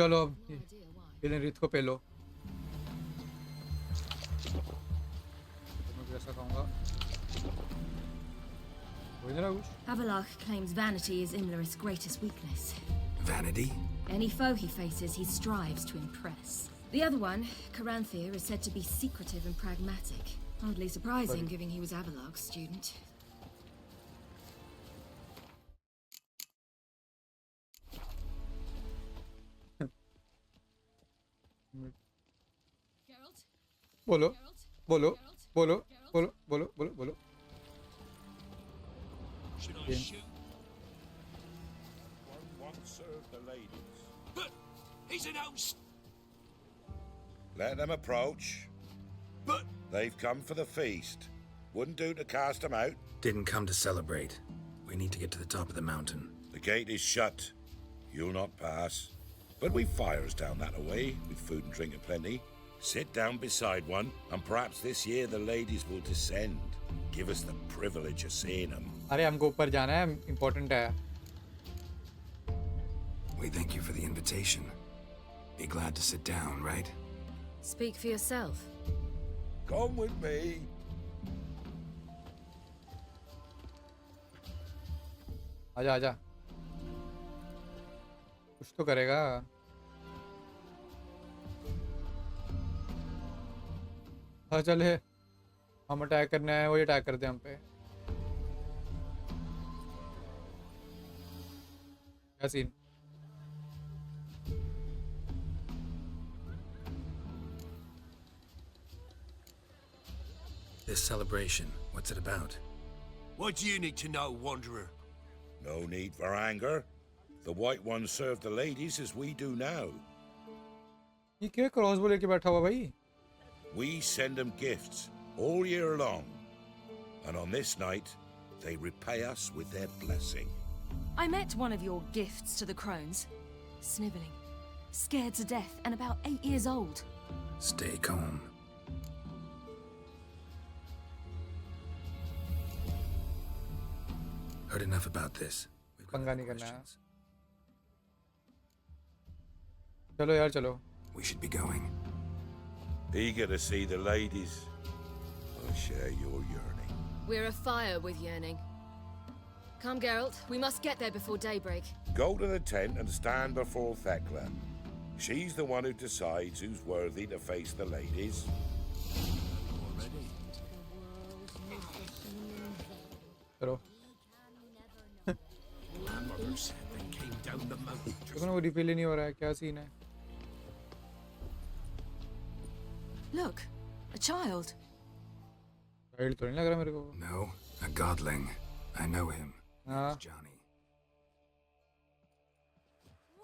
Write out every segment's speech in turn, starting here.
चलो अब इलनरीथ को पेलो। मैं कैसा खाऊंगा? वही ना कुछ। Avalok claims vanity is Imlerith's greatest weakness. Vanity? Any foe he faces, he strives to impress. The other one, Karanthir, is said to be secretive and pragmatic. Hardly surprising, given he was Avalok's student. बोलो बोलो बोलो बोलो बोलो बोलो बोलो। Should I shoot? One serve the ladies. But he's an host. Let them approach. But They've come for the feast. Wouldn't do to cast them out. Didn't come to celebrate. We need to get to the top of the mountain. The gate is shut. You'll not pass. But we've fires down that away, with food and drink aplenty. Sit down beside one, and perhaps this year the ladies will descend. Give us the privilege of seeing them. अरे हमको ऊपर जाना है, important है। We thank you for the invitation. Be glad to sit down, right? Speak for yourself. Come with me. आजा आजा। कुछ तो करेगा। हाँ चल है। हम अटैक करना है, वही अटैक करते हैं हम पे। क्या scene? This celebration, what's it about? what do you need to know, Wanderer? No need for anger. The White Ones serve the ladies as we do now. ये क्या क्रॉसबो लेके बैठा हुआ भाई? We send them gifts all year long. And on this night, they repay us with their blessing. I met one of your gifts to the crones. Snivelling. Scared to death and about 8 years old. Stay calm. Heard enough about this. We've got पंगा other नहीं करना है। questions. चलो यार चलो। We should be going. Eager to see the ladies. I share your yearning. We're afire with yearning. Come, Geralt. We must get there before daybreak. Go to the tent and stand before Thekla. She's the one who decides who's worthy to face the ladies. Already? चलो। My mother said they came down the mountain. देखो ना वो refill ही नहीं हो रहा है, क्या scene है? Look, a child. वाइल्ड तो नहीं लग रहा मेरे को। No, a godling. I know him. हाँ। It's Johnny.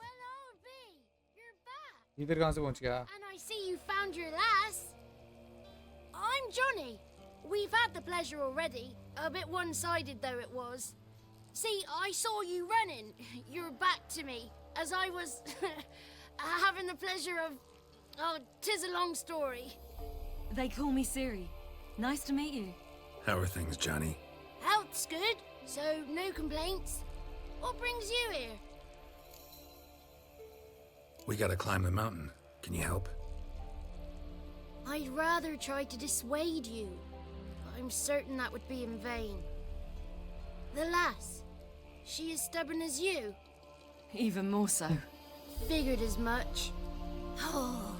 Well, old B, you're back. इधर कहाँ से पहुँच गया? And I see you found your lass. I'm Johnny. We've had the pleasure already. A bit one-sided though it was. See, I saw you running. Your back to me. As I was having the pleasure of... Oh, 'tis a long story. They call me Ciri. Nice to meet you. How are things, Johnny? Health's good, so no complaints. What brings you here? We gotta climb the mountain. Can you help? I'd rather try to dissuade you, but I'm certain that would be in vain. The lass, she as stubborn as you? Even more so. Figured as much. Oh,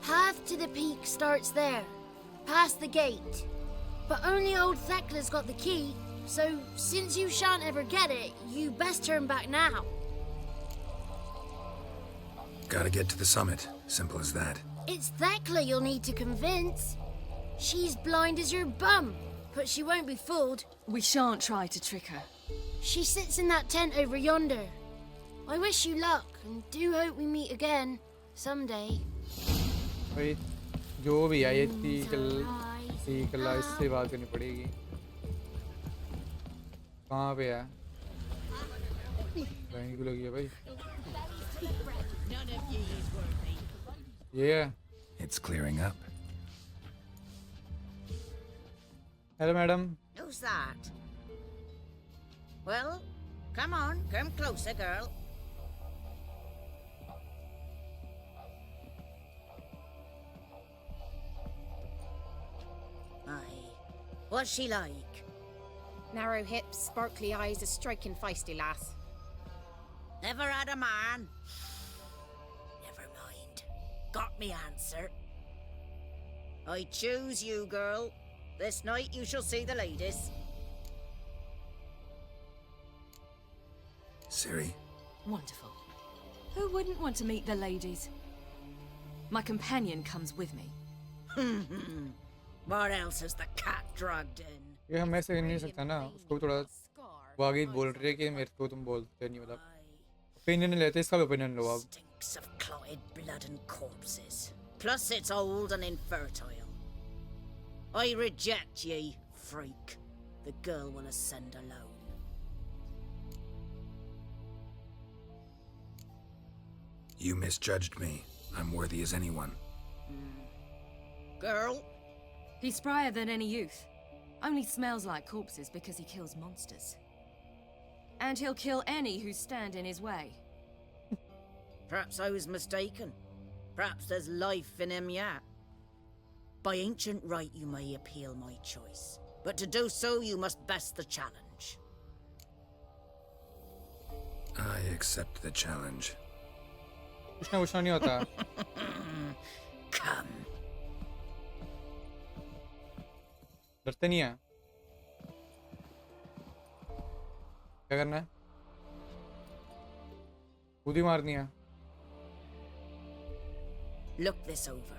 path to the peak starts there, past the gate. But only old Thekla's got the key, so since you shan't ever get it, you best turn back now. Gotta get to the summit. Simple as that. It's Thekla you'll need to convince. She's blind as your bum, but she won't be fooled. We shan't try to trick her. She sits in that tent over yonder. I wish you luck, and do hope we meet again, someday. भाई जो भी है ये तीकला इससे बात करनी पड़ेगी। कहाँ पे है? कहीं को लगी है भाई? ये है। It's clearing up. Hello madam. Who's that? Well, come on, come closer, girl. What's she like? Narrow hips, sparkly eyes, a striking feisty lass. Never had a man? Never mind. Got me answer. I choose you, girl. This night you shall see the ladies. Ciri, Wonderful. Who wouldn't want to meet the ladies? My companion comes with me. What else has the cat dragged in? ये हम ऐसे नहीं सकता ना उसको भी थोड़ा वो आगे बोल रही है कि मेरे को तुम बोलते नहीं मतलब ओपिनियन लेते इसका भी ओपिनियन लो आप Stinks of clotted blood and corpses. Plus it's old and infertile. I reject ye, freak. The girl will ascend alone. you misjudged me. I'm worthy as anyone. Girl? He's sprier than any youth. Only smells like corpses because he kills monsters. And he'll kill any who stand in his way. Perhaps I was mistaken. Perhaps there's life in him yet. By ancient right you may appeal my choice. But to do so you must best the challenge. I accept the challenge. कुछ ना नहीं होता Come. डरते नहीं है क्या करना है खुद ही मारनी है Look this over.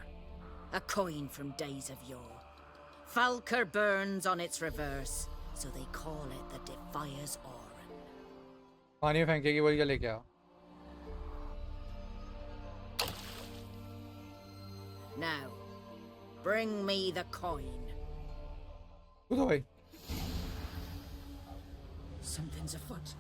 A coin from days of yore. Falker burns on its reverse, so they call it the Defier's Oran. पानी में फेंकेगी वही क्या लेके आओ Now, bring me the coin. कूदो भाई Something's afoot.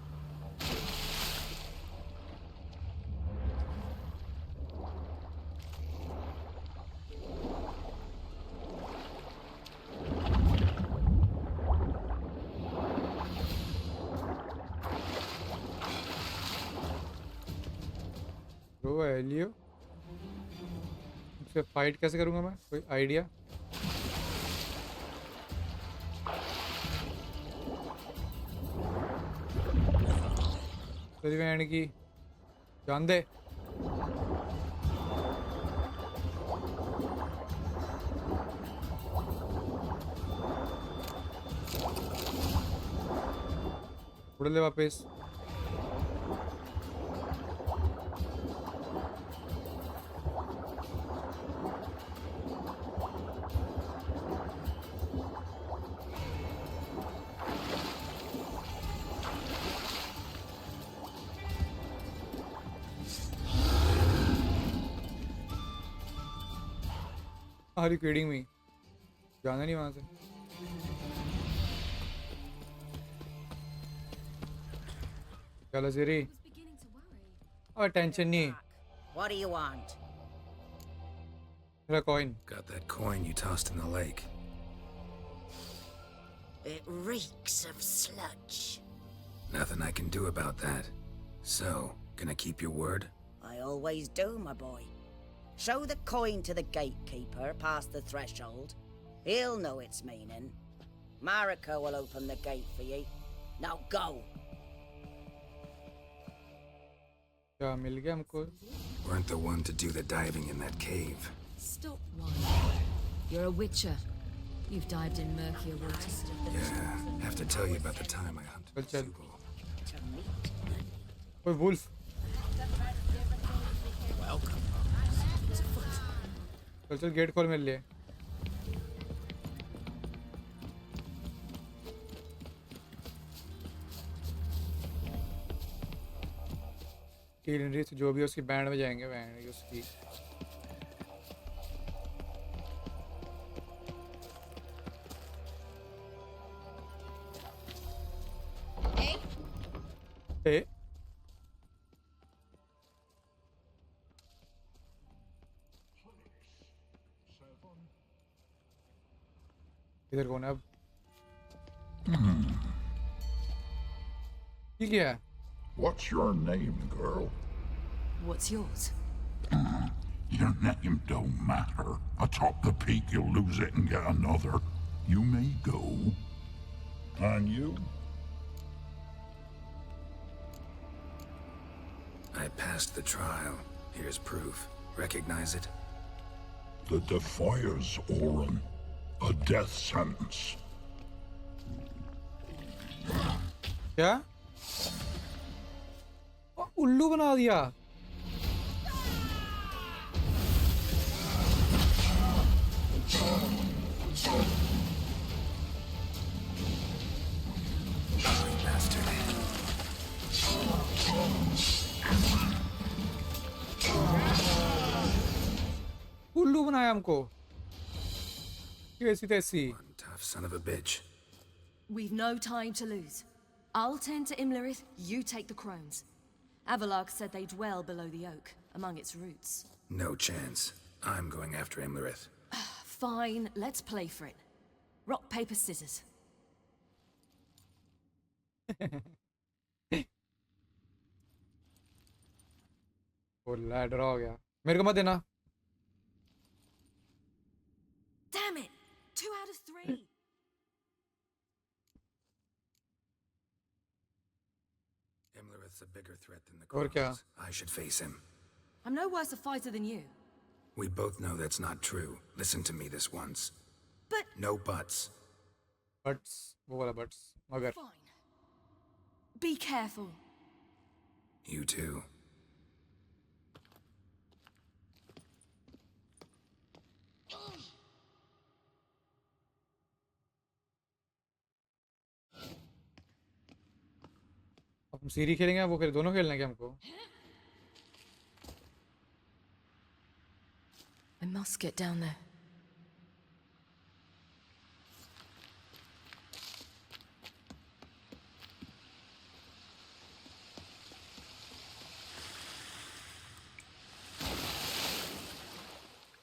ब्रो एलियो इससे फाइट कैसे करूंगा मैं कोई आइडिया तेरी बहन की जान दे उड़ ले वापस Are you kidding me? जाना नहीं वहां से चलो सिरी और टेंशन नहीं What do you want? मेरा coin Got that coin you tossed in the lake. It reeks of sludge. Nothing I can do about that. So, gonna keep your word? I always do, my boy. Show the coin to the gatekeeper past the threshold. He'll know its meaning. Marika will open the gate for you. Now go. क्या मिल गया हमको Weren't the one to do the diving in that cave. Stop whining. You're a witcher. You've dived in murkier waters. Yeah, have to tell you about the time I hunted चल Zubul. कोई wolf Welcome. चल gate खोल मिल लिए इमलरिथ जो भी उसकी band में जाएंगे बैंड उसकी ए इधर कौन है अब ये क्या है What's your name, girl? What's yours? Your name don't matter. Atop the peak, you'll lose it and get another. You may go. And you? I passed the trial. Here's proof. Recognize it? The Defier's Orin. A death sentence. क्या उल्लू बना दिया उल्लू बनाया हमको कैसी तैसी One tough son of a bitch. We've no time to lose. I'll tend to Imlerith, you take the crones. Avalok said they dwell below the oak, among its roots. No chance. I'm going after Imlerith. Fine, let's play for it. Rock, paper, scissors. वो ladder हो गया मेरे को मत देना Damn it! 2 out of 3. Imlerith's a bigger threat than the और क्या? crones. I should face him. I'm no worse a fighter than you. We both know that's not true. Listen to me this once. But No buts. Buts वो वाला buts मगर fine. Be careful. You too. अब हम सीरी खेलेंगे वो फिर दोनों खेलना है क्या हमको I must get down there.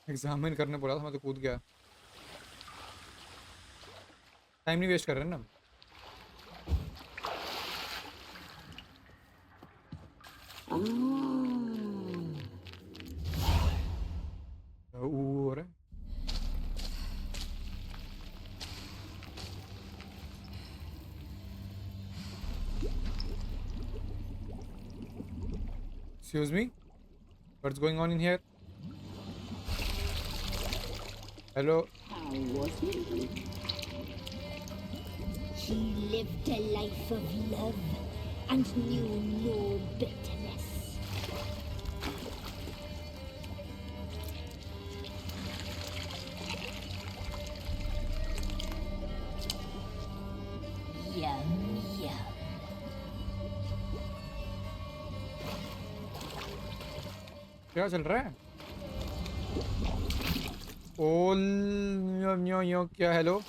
Examine करने पड़ा था मैं तो कूद गया टाइम नहीं वेस्ट कर रहे हैं ना हो रहा है Excuse me? What's going on in here? Hello? How was he? He lived a life of love and knew no bitterness. Yum, yum. क्या चल रहा है ओल न्यो क्या हेलो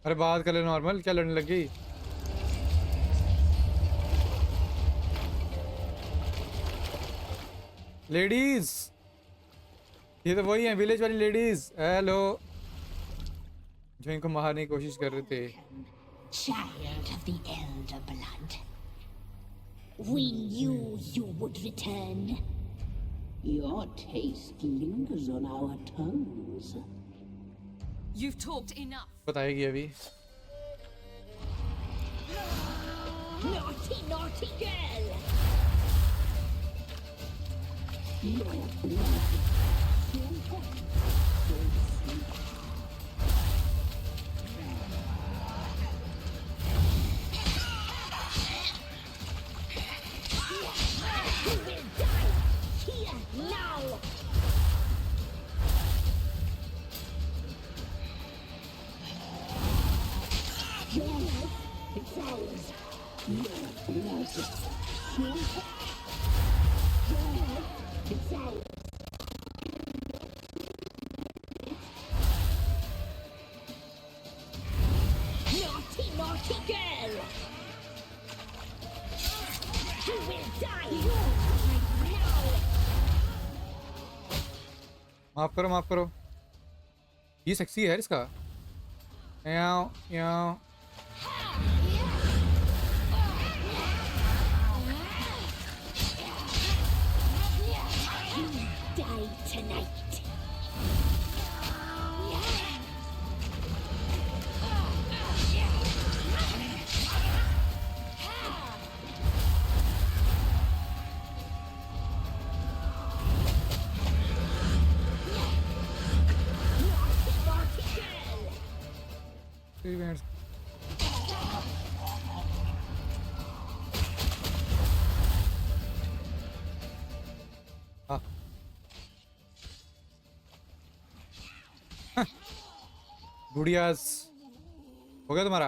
अरे बात कर ले नॉर्मल क्या लड़ने लग गई लेडीज ये तो वही है विलेज वाली लेडीज हेलो जो इनको मारने की कोशिश कर रहे थे Child of the elder blood. We knew you would return. Your taste lingers on our tongues. You've talked enough. बताएगी अभी Naughty, naughty girl! Your blood. So hot, so sweet. You will die here now! Your life, it's ours. Your blood, so hot. Your life, it's ours. Naughty, naughty girl! You will die right now. माफ करो माफ करो। ये sexy है इसका। याओ याओ। Die tonight. गुड़ियास हो गया तुम्हारा?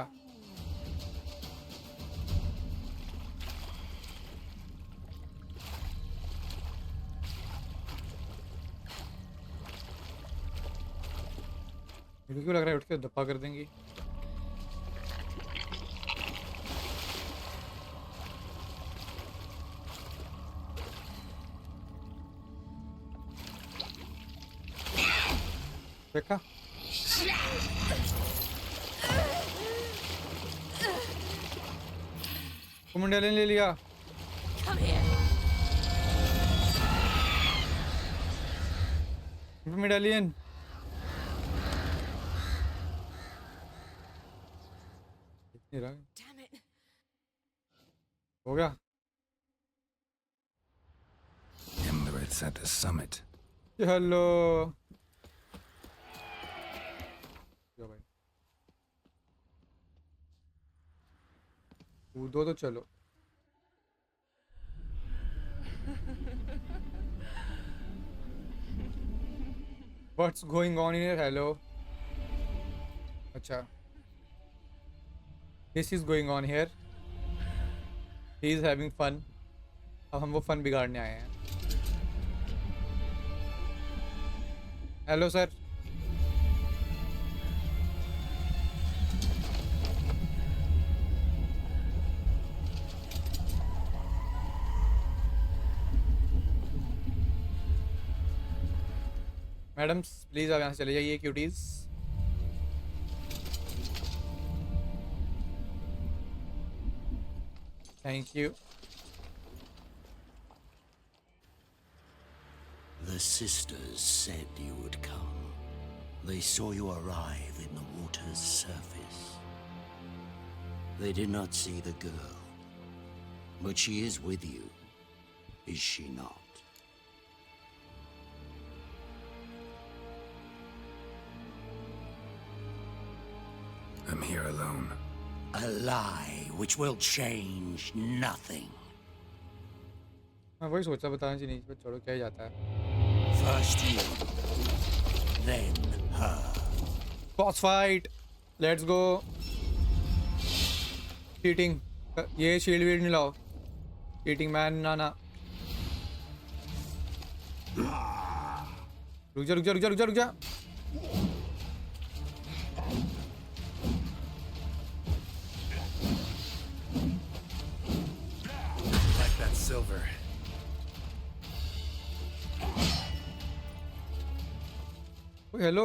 मेरे को क्यों लग रहा है उठ के धप्पा कर देंगी। देखा मेडेलियन ले लिया। मेडेलियन हो गया। Imlerith's at the summit. Hello भाई, कूदो तो चलो। What's going on here? Hello. अच्छा, this is going on here. He is having fun. अब हम वो फन बिगाड़ने आए हैं। Hello sir. मैडम्स प्लीज आप यहाँ से चले जाइए cuties. Thank you. The sisters said you would come. They saw you arrive in the water's surface. They did not see the girl, but she is with you, is she not? I'm here alone. A lie which will change nothing. मैं वही सोचा बताना चाहिए, पर छोड़ो क्या ही जाता है। First you, then her. Boss fight. Let's go. Cheating. ये शील्ड वील्ड नहीं लाओ। Cheating man ना ना। रुक जा रुक जा रुक जा रुक जा रुक जा। Like that silver. Hello,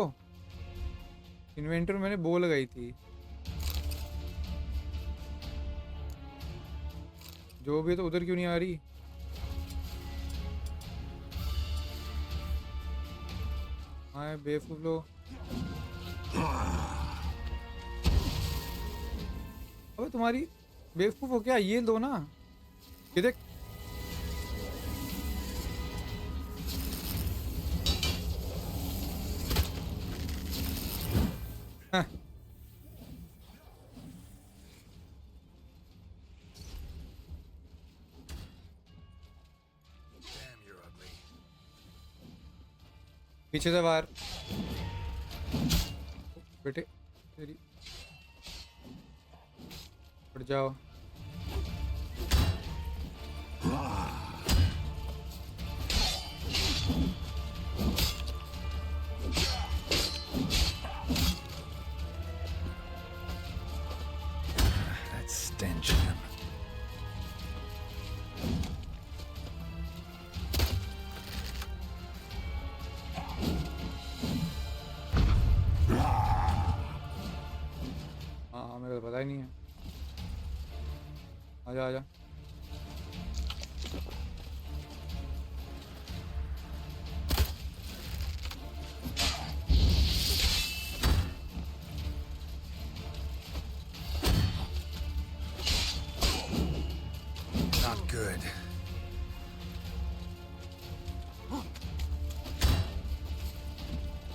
inventor मैंने बो लगाई थी। जो भी तो उधर क्यों नहीं आ रही? हाँ बेवकूफ लो। अबे तुम्हारी बेवकूफ हो क्या? ये दो ना, ये देख। हाँ। Damn, you're ugly. पीछे से बाहर बेटे तेरी उठ जाओ। That stench. ही नहीं है। आजा आजा। Not good.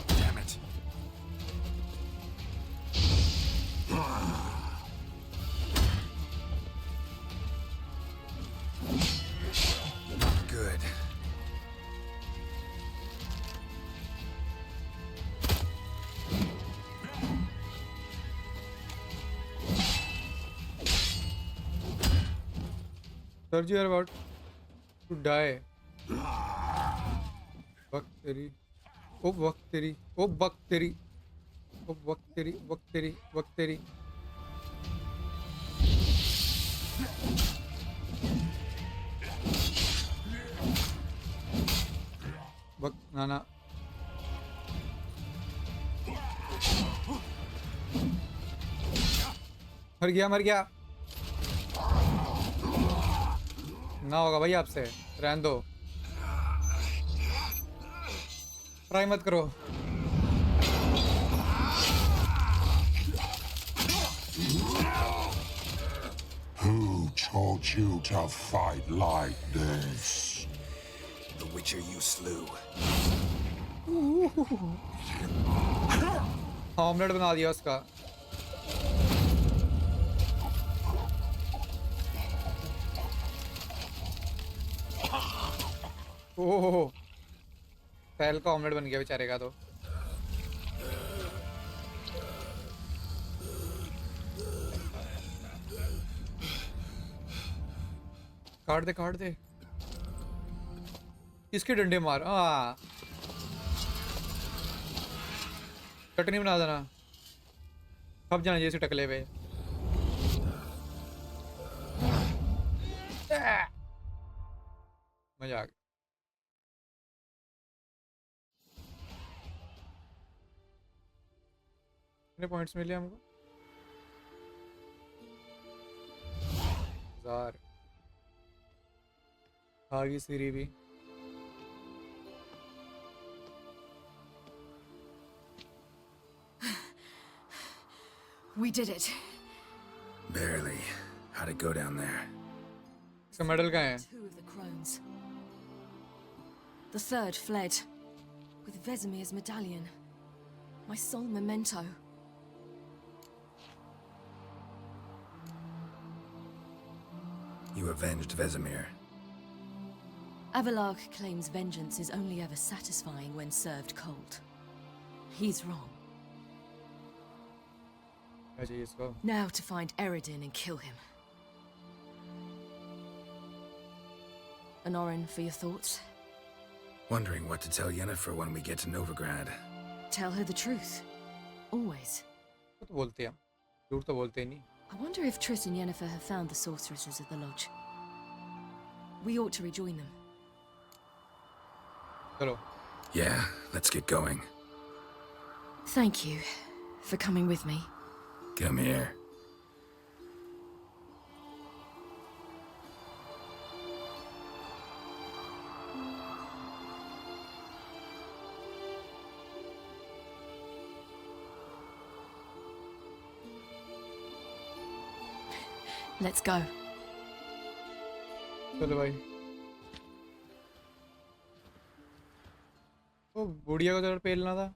Damn it. Not good. Sir, you are about to die. वक्त तेरी, ओ वक्त तेरी, ओ वक्त तेरी, ओ वक्त तेरी, वक्त तेरी, वक्त तेरी। वक्त नाना। मर गया मर गया। ना होगा भाई आपसे, रहने दो, ट्राई मत करो। Who taught you to fight like this? The Witcher you slew. Omelette बना दिया उसका। ओह, पहल का ऑमलेट बन गया बेचारे का तो। काट दे काट दे। किसके डंडे मार। हाँ, चटनी बना देना, सब जाना जैसे टकले पे। मजा आ गया। कितने पॉइंट्स मिले हमको? 1000। आगे सीरी भी। We did it. Barely. How'd it go down there? इसका मेडल कहाँ है? 2 of the crones. The third fled with Vesemir's medallion, my sole memento. You avenged Vesemir. Avalark claims vengeance is only ever satisfying when served cold. He's wrong. क्या चाहिए इसको? Now to find Eredin and kill him. Anorin, for your thoughts? Wondering what to tell Yennefer when we get to Novigrad. Tell her the truth. Always. तो बोलते हैं हम, झूठ तो बोलते ही नहीं। I wonder if Triss and Yennefer have found the sorceresses at the lodge. We ought to rejoin them. चलो। Yeah, let's get going. Thank you for coming with me. Come here. Let's go. चलो भाई। ओ बुढ़िया को जरा पेलना था।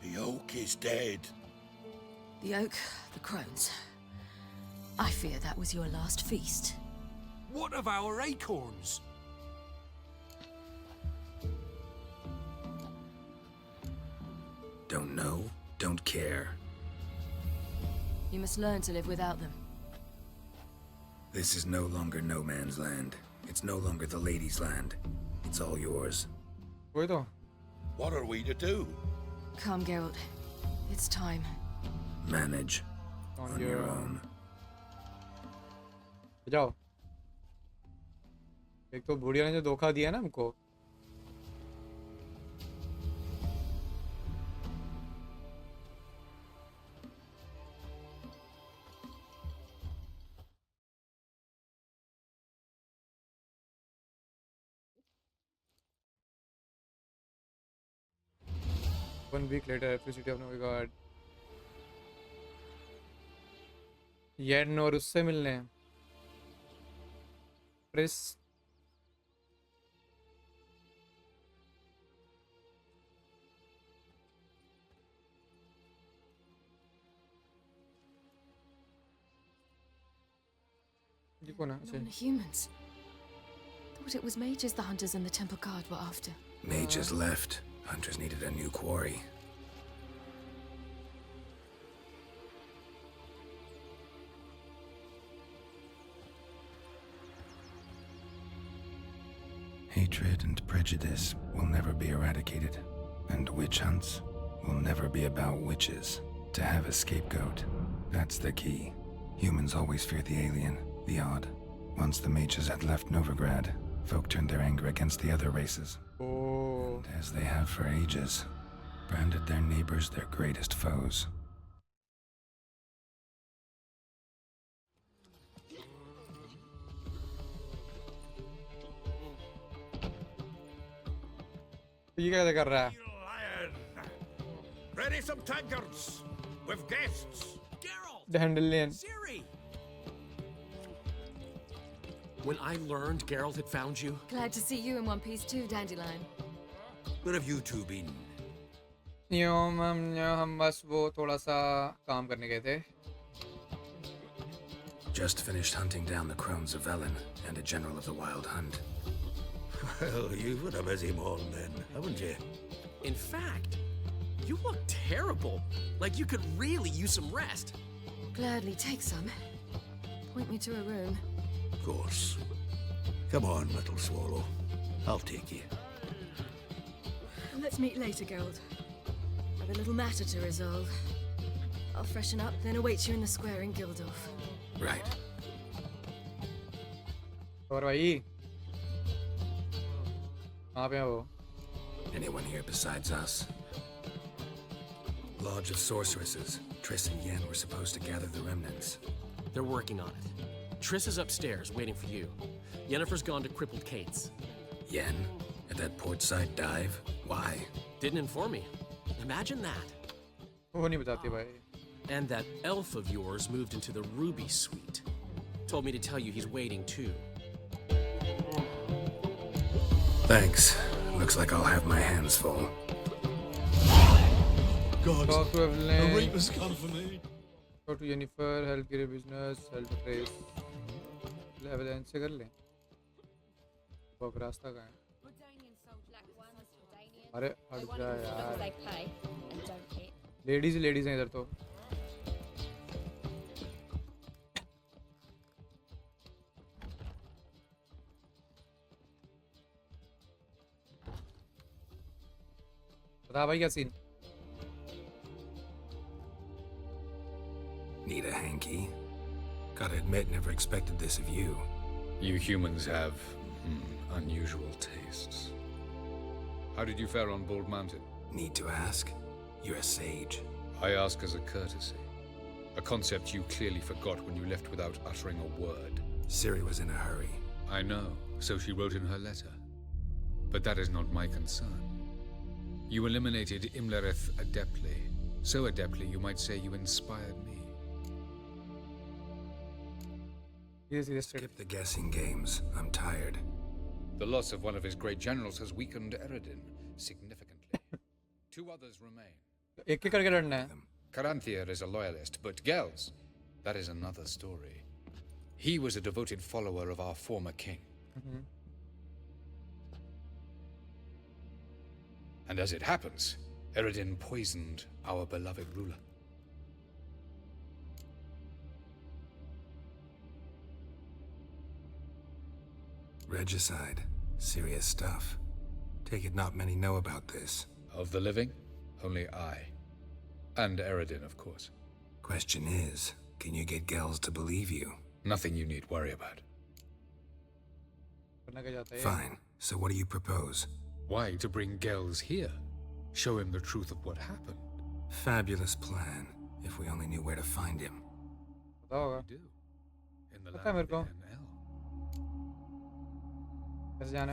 The oak is dead. The oak, the crones. I fear that was your last feast. What of our acorns? Don't know, don't care. You must learn to live without them. This is no longer no man's land. It's no longer the lady's land. It's all yours. वही तो। What are we to do? Come, Geralt. It's time. Manage on your own. जाओ। एक तो बुढ़िया ने जो धोखा दिया ना हमको। 1 week later, electricity of Novigard. येन और उससे मिलने हैं। प्रेस ये कौन है? अच्छा। Non-humans. Thought it was mages the hunters and the temple guard were after. Mages left. Hunters needed a new quarry. Hatred and prejudice will never be eradicated, and witch hunts will never be about witches. To have a scapegoat, that's the key. Humans always fear the alien, the odd. Once the mages had left Novigrad, folk turned their anger against the other races. Oh. And as they have for ages, branded their neighbors their greatest foes. ये क्या कर रहा है? Ready some tankards with guests. Dandelion. Siri! When I learned Geralt had found you, Glad to see you in one piece too, Dandelion. Where have you two been? हम बस वो थोड़ा सा काम करने गए थे। Just finished hunting down the crones of Velen and a general of the Wild Hunt. Well, you've been a busy morning then, haven't you? in fact, you look terrible. Like you could really use some rest. Gladly take some. Point me to a room. Of course. Come on, little swallow. I'll take you. Let's meet later, Geralt. I've a little matter to resolve. I'll freshen up, then await you in the square in Gildorf. Right. और भाई कहाँ पे है वो? Anyone here besides us? Lodge of Sorceresses. Triss and Yen were supposed to gather the remnants. They're working on it. Triss is upstairs, waiting for you. Yennefer's gone to Crippled Kate's. Yen? At that portside dive? Why? Didn't inform me. Imagine that. वो नहीं बताती भाई. And that elf of yours moved into the Ruby Suite. Told me to tell you he's waiting too. Thanks. Looks like I'll have my hands full. God, Talk to a Evelyn. reap has come for me. Talk to Yennefer. Help your business. Help the trace. Evelyn से कर ले. वो अब रास्ता कहाँ है? अरे हट जा यार. लेडीज हैं इधर तो. बता भाई क्या scene? Need a hanky? Gotta admit, never expected this of you. You humans have unusual tastes. How did you fare on Bald Mountain? Need to ask? You're a sage. I ask as a courtesy. A concept you clearly forgot when you left without uttering a word. Ciri was in a hurry. I know, so she wrote in her letter. But that is not my concern. You eliminated Imlerith adeptly. So adeptly, you might say you inspired me. Skip the guessing games. I'm tired. The loss of one of his great generals has weakened Eredin significantly. 2 others remain. एक करके लड़ना है. Caranthir is a loyalist, but Gels, that is another story. He was a devoted follower of our former king. And as it happens, Eredin poisoned our beloved ruler. Regicide. Serious stuff. Take it not many know about this. Of the living, only I. And Eredin, of course. Question is, can you get Gels to believe you? Nothing you need worry about. Fine. So what do you propose? Why to bring Gels here? Show him the truth of what happened. Fabulous plan, if we only knew where to find him. We do. In the land of the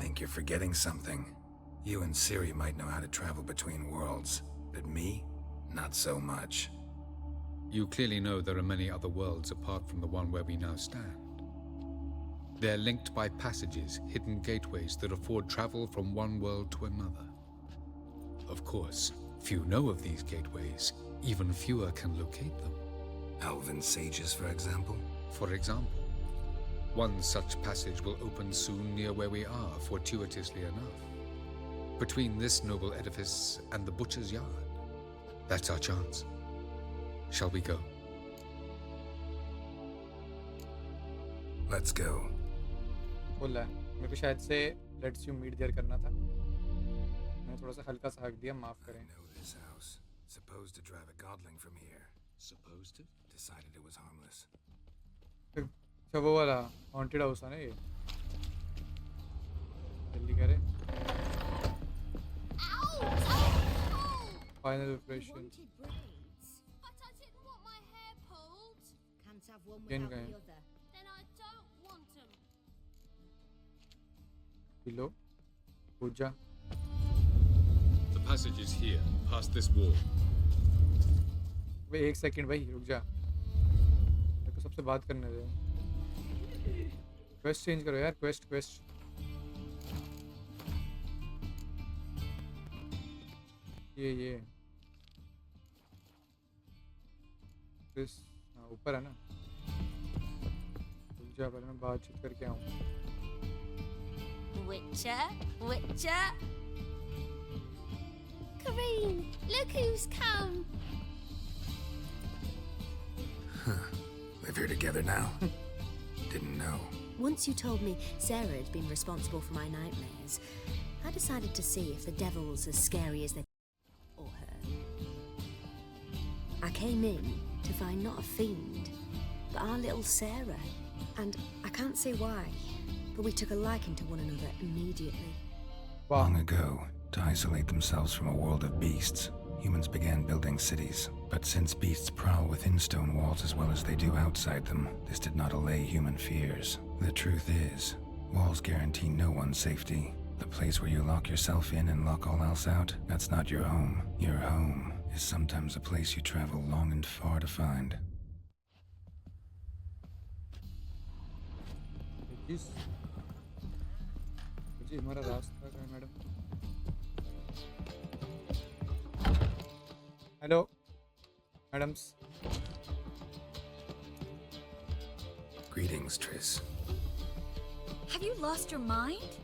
Think you're forgetting something. You and Ciri might know how to travel between worlds. But me? Not so much. You clearly know there are many other worlds apart from the one where we now stand. They're linked by passages, hidden gateways that afford travel from one world to another. Of course, few know of these gateways. Even fewer can locate them. Elven sages, for example? For example, one such passage will open soon near where we are, fortuitously enough. Between this noble edifice and the butcher's yard. That's our chance. Shall we go? Let's go. बोला है मेरे को शायद से let's you meet there करना था मैंने थोड़ा सा हल्का सा हक दिया माफ करें I know this house. Supposed to drive a godling from here. Supposed to? Decided it was harmless. अच्छा वो वाला हॉन्टेड हाउस है ना ये जल्दी करे final operation But I didn't want my hair pulled. Can't have one Again, without guy. the other. Then I don't want them. किलो पूजा The passage is here, past this wall. भाई एक second भाई रुक जा मेरे को सबसे बात करने दे क्वेस्ट चेंज करो यार क्वेस्ट ये इस ऊपर है ना रुक जा पहले मैं बातचीत करके आऊँ Witcher. Kareen, look who's come. Live here together now? Didn't know. Once you told me Sarah had been responsible for my nightmares, I decided to see if the devil's as scary as they or her. I came in to find not a fiend, but our little Sarah. And I can't say why, but we took a liking to one another immediately. Long ago, to isolate themselves from a world of beasts, humans began building cities. But since beasts prowl within stone walls as well as they do outside them, this did not allay human fears. The truth is, walls guarantee no one's safety. The place where you lock yourself in and lock all else out, that's not your home. Your home is sometimes a place you travel long and far to find. जी हमारा रास्ता क्या है madam hello madams Greetings, Triss. Have you lost your mind?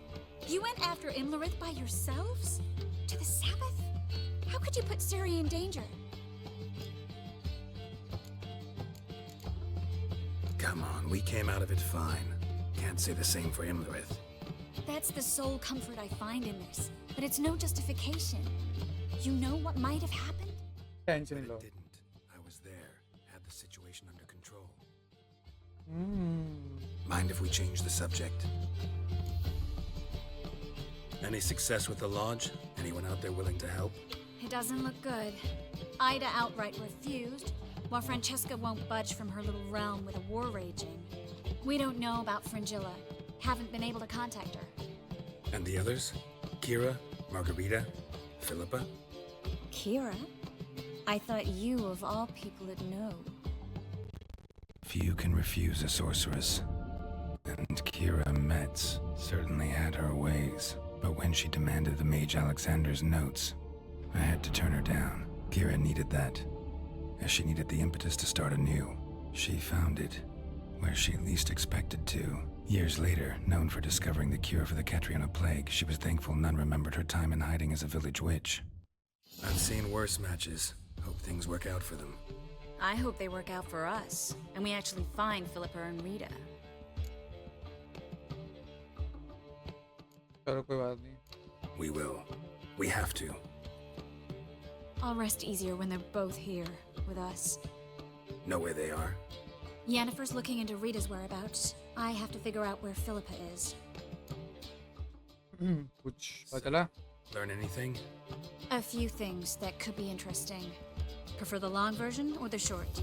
You went after Imlerith by yourselves? To the Sabbath? How could you put Ciri in danger? Come on, we came out of it fine. Can't say the same for Imlerith. That's the sole comfort I find in this. But it's no justification. You know what might have happened? Tension low Didn't. I was there. Had the situation under control. Mind if we change the subject? Any success with the lodge? Anyone out there willing to help? It doesn't look good. Ida outright refused, while Francesca won't budge from her little realm with a war raging. We don't know about Fringilla. Haven't been able to contact her. And the others? Kira? Margarita? Philippa? Kira? I thought you, of all people, would know. Few can refuse a sorceress. And Kira Metz certainly had her ways. But when she demanded the Mage Alexander's notes, I had to turn her down. Kira needed that, as she needed the impetus to start anew. She found it where she least expected to. Years later, known for discovering the cure for the Catriona plague, she was thankful none remembered her time in hiding as a village witch. I've seen worse matches. Hope things work out for them. I hope they work out for us, and we actually find Philippa and Rita. चलो कोई बात नहीं We will. We have to. I'll rest easier when they're both here with us. Know where they are? Yennefer's looking into Rita's whereabouts. I have to figure out where Philippa is. कुछ पता चला Learn anything? A few things that could be interesting. Prefer the long version or the short?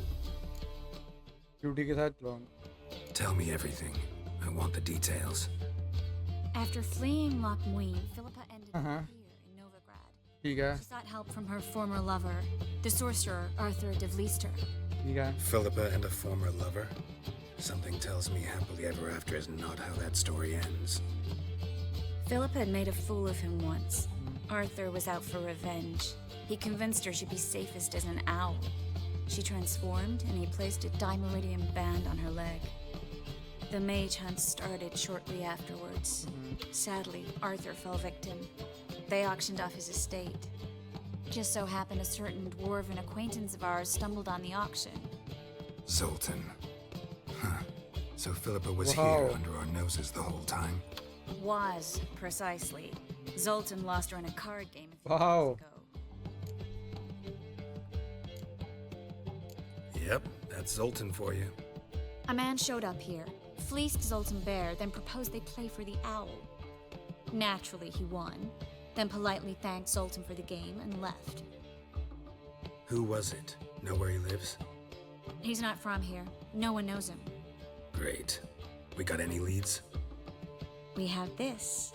Duty के साथ long Tell me everything. I want the details. After fleeing Loch Muin, Philippa ended up here in Novigrad. ठीक है She sought help from her former lover, the sorcerer Arthur de Vliester. ठीक है Philippa and a former lover? Something tells me happily ever after is not how that story ends. Philip had made a fool of him once. Arthur was out for revenge. He convinced her she'd be safest as an owl. She transformed, and he placed a dimeridium band on her leg. The mage hunt started shortly afterwards. Sadly, Arthur fell victim. They auctioned off his estate. Just so happened a certain dwarven acquaintance of ours stumbled on the auction. Zoltan. Huh. So Philippa was Wow. here under our noses the whole time? Was, precisely. Zoltan lost her in a card game a few Wow. years ago. Yep, that's Zoltan for you. A man showed up here, fleeced Zoltan bare, then proposed they play for the owl. Naturally, he won, then politely thanked Zoltan for the game and left. Who was it? Know where he lives? He's not from here. No one knows him. Great. We got any leads? We have this.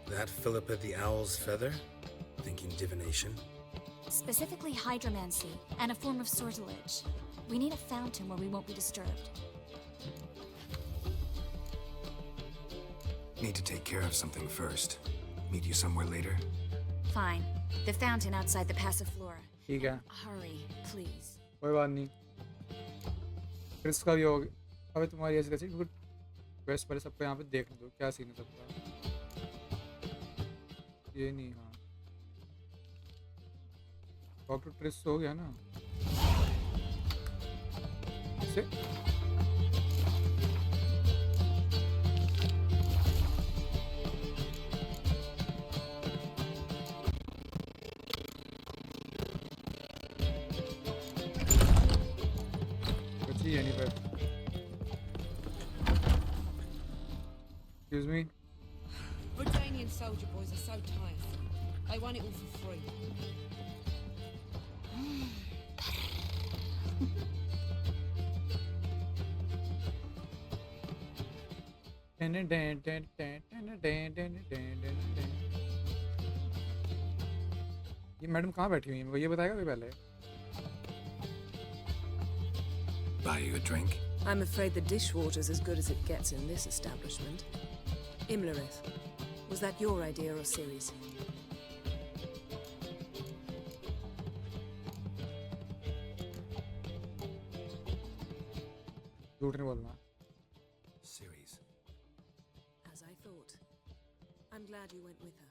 That Philippa the Owl's feather? Thinking divination? Specifically hydromancy and a form of sortilege. We need a fountain where we won't be disturbed. Need to take care of something first. Meet you somewhere later? Fine. The fountain outside the Passiflora. ठीक है Hurry, please. कोई बात नहीं फिर इसका भी हो गया अबे तुम्हारी ऐसी कैसी गुड बेस्ट पहले सबको यहाँ पे देखने दो क्या सीन है सबका ये नहीं हाँ डॉक्टर ट्रिस हो गया ना से बची है नहीं पर Excuse me. Bredanian soldier boys are so tiresome. They want it all for free. ये मैडम कहाँ बैठी हुई है मेरे को ये बताएगा कोई पहले Buy you a drink? I'm afraid the dishwater's as good as it gets in this establishment. Imlerith, was that your idea or Ciri's? झूठ नहीं बोलना Ciri's. As I thought. I'm glad you went with her.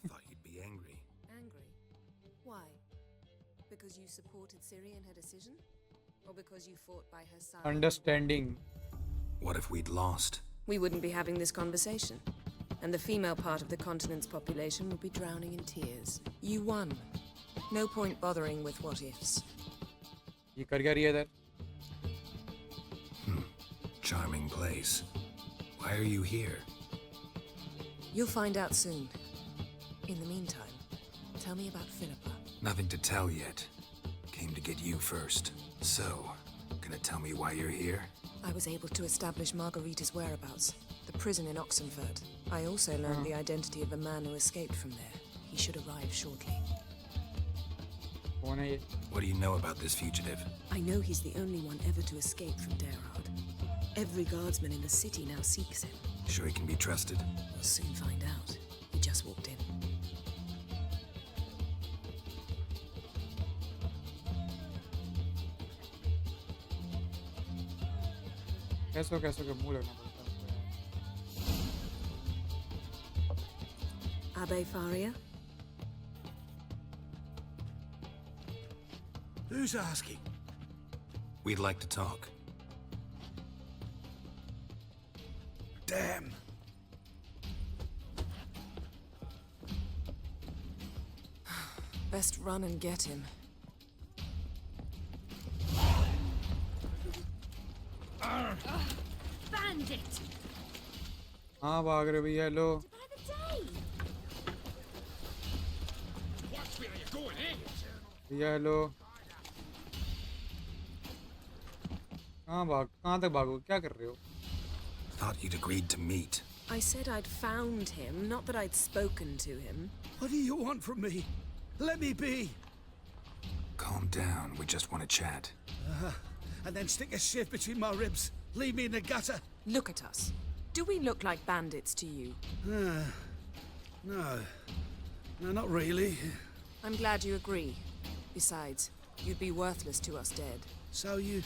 I thought you'd be angry. Angry? Why? Because you supported Ciri in her decision? Or because you fought by her side? Understanding. What if we'd lost? We wouldn't be having this conversation. And the female part of the continent's population would be drowning in tears. You won. No point bothering with what-ifs. ये कर क्या रही है इधर Charming place. Why are you here? You'll find out soon. In the meantime, tell me about Philippa. Nothing to tell yet. Came to get you first. So, gonna tell me why you're here? I was able to establish Margarita's whereabouts. The prison in Oxenford. I also learned the identity of a man who escaped from there. He should arrive shortly. कौन है ये What do you know about this fugitive? I know he's the only one ever to escape from Derard. Every guardsman in the city now seeks him. Sure he can be trusted? We'll soon find out. He just walked in. कैसे के मुंह लगना पड़ता है Abbe Faria? Who's asking? We'd like to talk. Damn! Best run and get him. Bandit! हाँ भाग रहे भैया हेलो भैया हेलो कहाँ तक भागो क्या कर रहे हो Thought you'd agreed to meet. I said I'd found him, not that I'd spoken to him. What do you want from me? Let me be. Calm down. We just want to chat. And then stick a shiv between my ribs. Leave me in the gutter. Look at us. Do we look like bandits to you? No. No, not really. I'm glad you agree. Besides, you'd be worthless to us dead. So you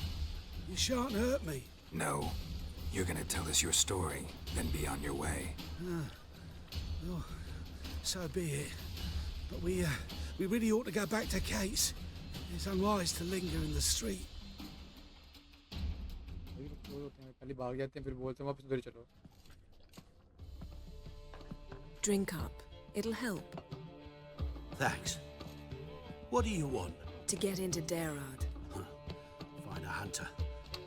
shan't hurt me? No. You're gonna tell us your story, then be on your way. Oh, so be it. But we really ought to go back to Kate's. It's unwise to linger in the street. पहले भाग जाते हैं फिर बोलते हैं वापस उधर चलो. Drink up. It'll help. Thanks. What do you want? To get into Derard. Find a hunter.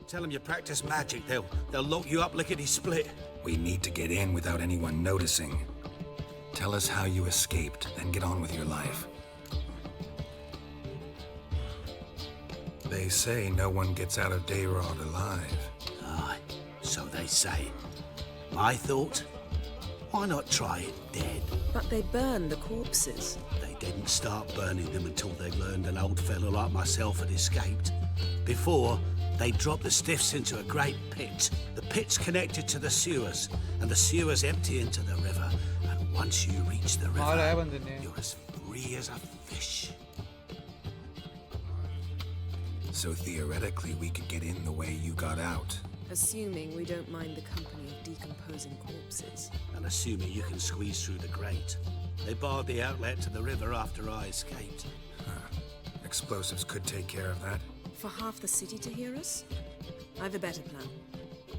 Tell them you practice magic. They'll lock you up lickety-split. We need to get in without anyone noticing. Tell us how you escaped, then get on with your life. They say no one gets out of Derard alive. Aye, so they say. My thought? Why not try it dead? But they burn the corpses. They didn't start burning them until they learned an old fellow like myself had escaped. Before, they dropped the stiffs into a great pit. The pit's connected to the sewers, and the sewers empty into the river. And once you reach the river, you're as free as a fish. So theoretically, we could get in the way you got out. Assuming we don't mind the company of decomposing corpses. And assuming you can squeeze through the grate. They barred the outlet to the river after I escaped. Explosives could take care of that. For half the city to hear us? I've a better plan.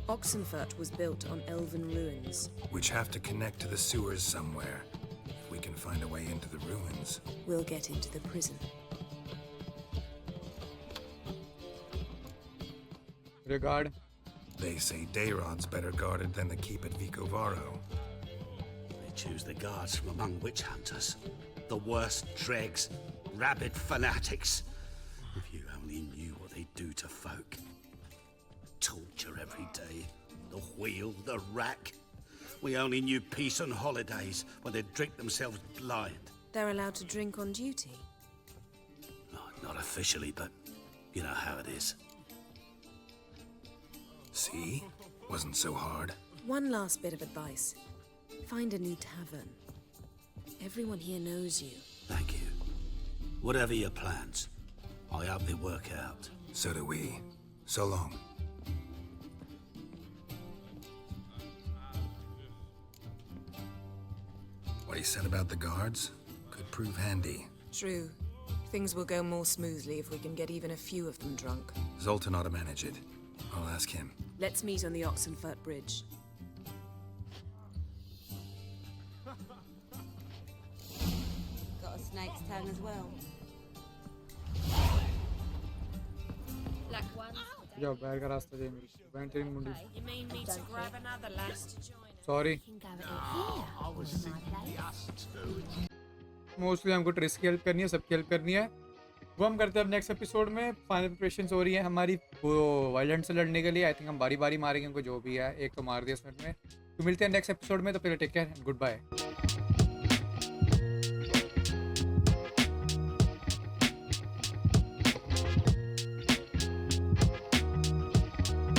Oxenfurt was built on elven ruins. Which have to connect to the sewers somewhere. If we can find a way into the ruins. We'll get into the prison. Regard. They say Dayrod's better guarded than the keep at Vicovaro. They choose the guards from among witch hunters. The worst dregs, rabid fanatics. If you only knew what they do to folk. Torture every day. The wheel, the rack. We only knew peace and holidays when they'd drink themselves blind. They're allowed to drink on duty? Oh, not officially, but you know how it is. See? Wasn't so hard. One last bit of advice. Find a new tavern. Everyone here knows you. Thank you. Whatever your plans, I hope they work out. So do we. So long. What he said about the guards could prove handy. True. Things will go more smoothly if we can get even a few of them drunk. Zoltan ought to manage it. I'll ask him. Let's meet on the Oxenfurt Bridge. Got a snake's tongue as well. जाओ बाहर का रास्ता दे मेरे को band तेरी मुंडी You mean me to grab another lass to join us? Sorry mostly हमको tris की हेल्प करनी है सबकी हेल्प करनी है वो हम करते हैं अब नेक्स्ट एपिसोड में फाइनल प्रिपरेशंस हो रही है हमारी वो वाइल्ड हंट से लड़ने के लिए आई थिंक हम बारी बारी मारेंगे उनको जो भी है एक तो मार दिया इस मिनट में तो मिलते हैं नेक्स्ट एपिसोड में तो पहले टेक केयर गुड बाय